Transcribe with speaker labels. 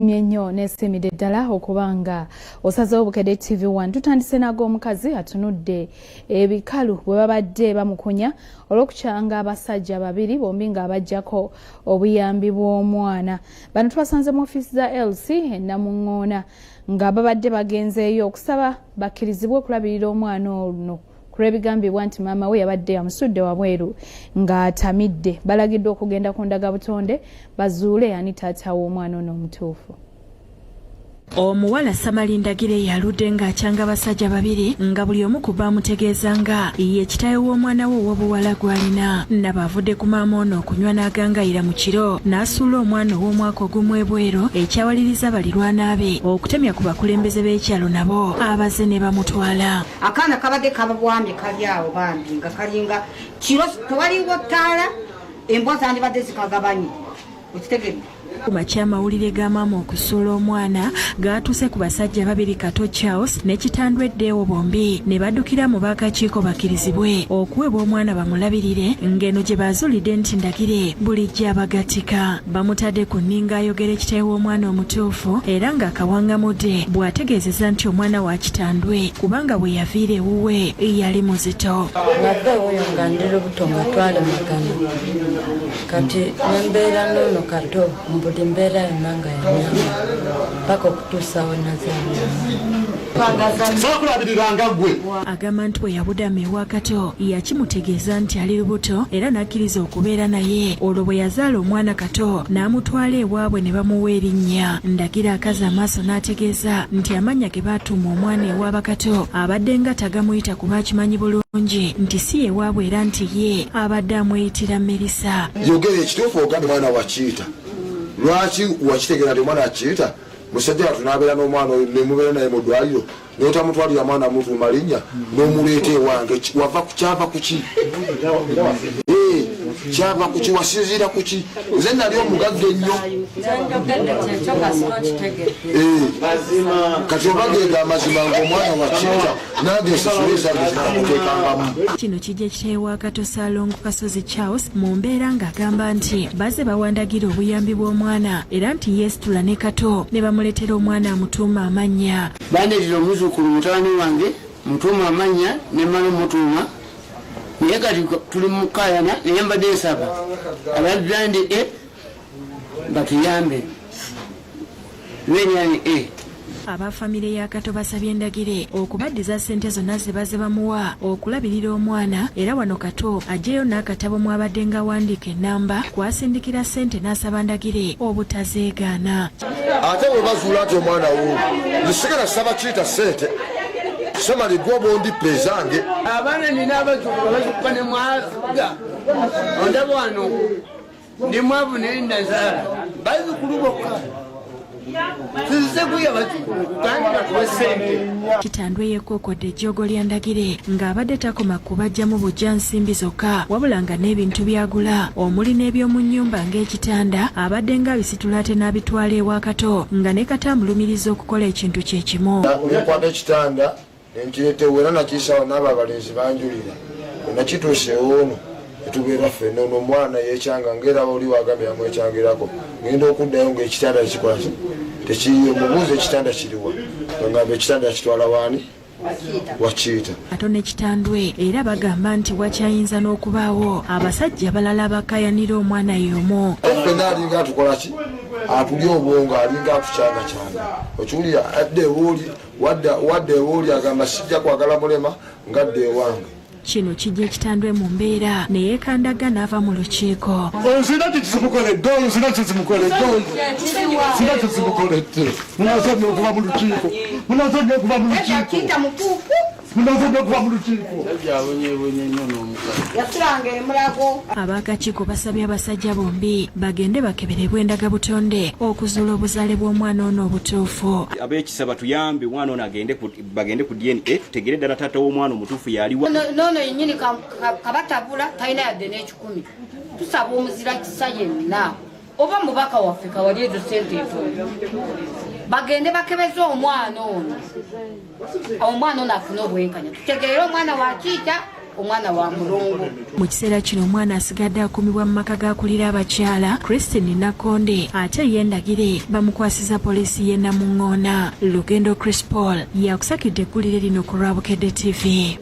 Speaker 1: Nnyo nesimide ddala okubanga osazeewo Bukedde TV1 tutandise nago Omukazi atunudde ebikalu bwe babadde bamukunya olw'okukyanga abasajja babiri bombi nga abajjako obuyambi bw'omwana. Bano tubasanze mu ofiisi za LC Namuŋŋoona nga babadde bagenzeeyo okusaba bakkirizibwe okulabirira omwana ono kulw'ebigambibwa nti maama we yabadde amusudde wabweru ng'atamidde. Balagiddwa okugenda ku ndagabutonde bazuule ani taata w'omwana ono omutuufu.
Speaker 2: Omuwala Samalindagire yaludde ng'akyanga abasajja babiri nga buli omu ku bamutegeeza nga ye kitaawe w'omwana we ow'obuwala gw'alina. Nabo avudde ku maama ono okunywa n'agangayira mu kiro n'asuula omwana ow'omwaka ogumu ebweru ekyawaliriza balirwana be okutemya ku bakulembeze b'ekyalo nabo abaze ne bamutwala.
Speaker 3: Akaana kabadde kababwambye kali awo bambi nga kalinga kiro tewaliwo ttaala embwa zandibadde zikagabanye okitegedde.
Speaker 2: Kumakya amawulire ga maama okusuula omwana gaatuuse ku basajja babiri Kato Charles ne Kitandweddeewo bombi ne baddukira mu bakakiiko bakkirizibwe okuweebwa omwana bamulabirire ng'eno gye bazuulidde nti Ndagire bulijjo abagatika. Bamutadde ku nninga ayogera ekitaawe w'omwana omutuufu era ng'akawangamudde bw'ategeezeza nti omwana wa Kitandwe kubanga bwe yaviira ewuwe yali muzito.
Speaker 4: Nabbe oyo nga ndi lubuto nga twali magana kati nembeera n'ono Kato buli mbeera yonna nga yanyama paka okutuusa we
Speaker 2: agamba nti bwe yabudama ewa Kato yakimutegeeza nti ali lubuto era n'akkiriza okubeera naye. Olwo bwe yazaala omwana Kato n'amutwala ewaabwe ne bamuwa erinnya. Ndagira akazi amaaso n'ategeeza nti amannya ge baatuuma omwana ewaaba Kato abadde nga tagamuyita kuba akimanyi bulungi nti si ewaabwe era nti ye abadde amweyitira Merisa.
Speaker 5: Yogera ekituufu ogambe mwana wakiyita lwaki wakitegera nti omwana akiyita musajja tunabeera n'omwana nemubeera naye mu ddwaliro n'otamutwalira mwana mutuuma linnya n'omuleeta ewange wava kyava kuki kyava kuki wasinziira kuki nze nali omugagga ennyo kati obagenda amazima ng'omwana wakiyita nange ensasula ezangezimuteekangamu.
Speaker 2: Kino kijja ekitaawe wa Kato Salongo Kasozi Charles mu mbeera ng'agamba nti bazze bawandagira obuyambi bw'omwana era nti yeesitula ne Kato ne bamuleetera omwana amutuuma amannya.
Speaker 6: Bandeetera omuzzukulu mutabani wange mutuuma amannya ne mmala omutuuma naye kati tuli mu kkaayana naye mbadde nsaba abagrande batuyambe lwenyani
Speaker 2: Abafamire ya Kato basabye Ndagire okubaddiza ssente zonna ze baze bamuwa okulabirira omwana era wano Kato ajjeyo n'akatabo mwabadde nga wandiika ennamba kwasindikira ssente n'asaba Ndagire obutazeegaana.
Speaker 5: Ate bwe bazuula nti omwana wo nsigala saba kiyita ssente somali gwobondi prezange
Speaker 6: abaana nina abazzukulu bazukka ne mwaga ondaba wano ndi mwavu naye nazaala bazzukulu bokka.
Speaker 2: Kitandwe yeekookodde ejjoogo lya Ndagire ng'abadde takoma kubajjamu bujja nsimbi zokka wabula nga n'ebintu byagula omuli n'eby'omu nnyumba ng'ekitanda abadde ng'abisitula ate n'abitwala ewa Kato nga ne Kato amulumiriza okukola ekintu kye kimu.
Speaker 5: Nekwata ekitanda nenkireetewo era nakiisawo n'abo abalenzi banjulira nakituuse ono etubeera ffenna ono omwana yeekyanga ng'era oli wagambye yamwekyangirako ngenda okuddayo ng'ekitanda kikola tekiriyo mubuuza ekitanda kiriwa ngamba ekitanda yakitwala waani wakiyita.
Speaker 2: Kato ne Kitandwe era bagamba nti wakyayinza n'okubaawo abasajja abalala abakaayanira omwana y'omu.
Speaker 5: Ffenna alinga atukola ki atulya obwongo alinga atucyangacyanga okiwulira adde ewooli wadde ewooli agamba sijja kwagala mulema ngadde ewange.
Speaker 2: Kino kijja Kitandwe mu mbeera ne yeekandaga n'ava mu lukiiko.
Speaker 5: Nzina kizimukoledde nzina kizimukoledde nzina kizimukoledde munazonye okuva mu lukiiko munazonye okuva mu lukiiko munazonye okuva mu lukiiko.
Speaker 2: Abakakiiko basabye abasajja bombi bagende bakeberebwe endagabutonde okuzuula obuzaale bw'omwana ono obutuufu.
Speaker 7: Ab'ekisa batuyambe omwana ono bagende ku DNA tutegere ddala taata w'omwana omutuufu yaliwa.
Speaker 3: Nono yennyini kabatabula talina yadde n'ekikumi. Tusaba omuzira kisa yenna oba mubaka waffe kawali ezo ssente ezo bagende bakebeze omwana ono afune obwenkanya tutegeere omwana wakiyita omwana wa mulongo.
Speaker 2: Mu kiseera kino omwana asigadde akumibwa mu maka ga Kkalira abakyala Christine Nakonde ate yendagire bamukwasiza poliisi y'e Namuŋŋoona. Lugendo Chris Paul yakusakidde eggulire lino ku lwa Bukedde TV.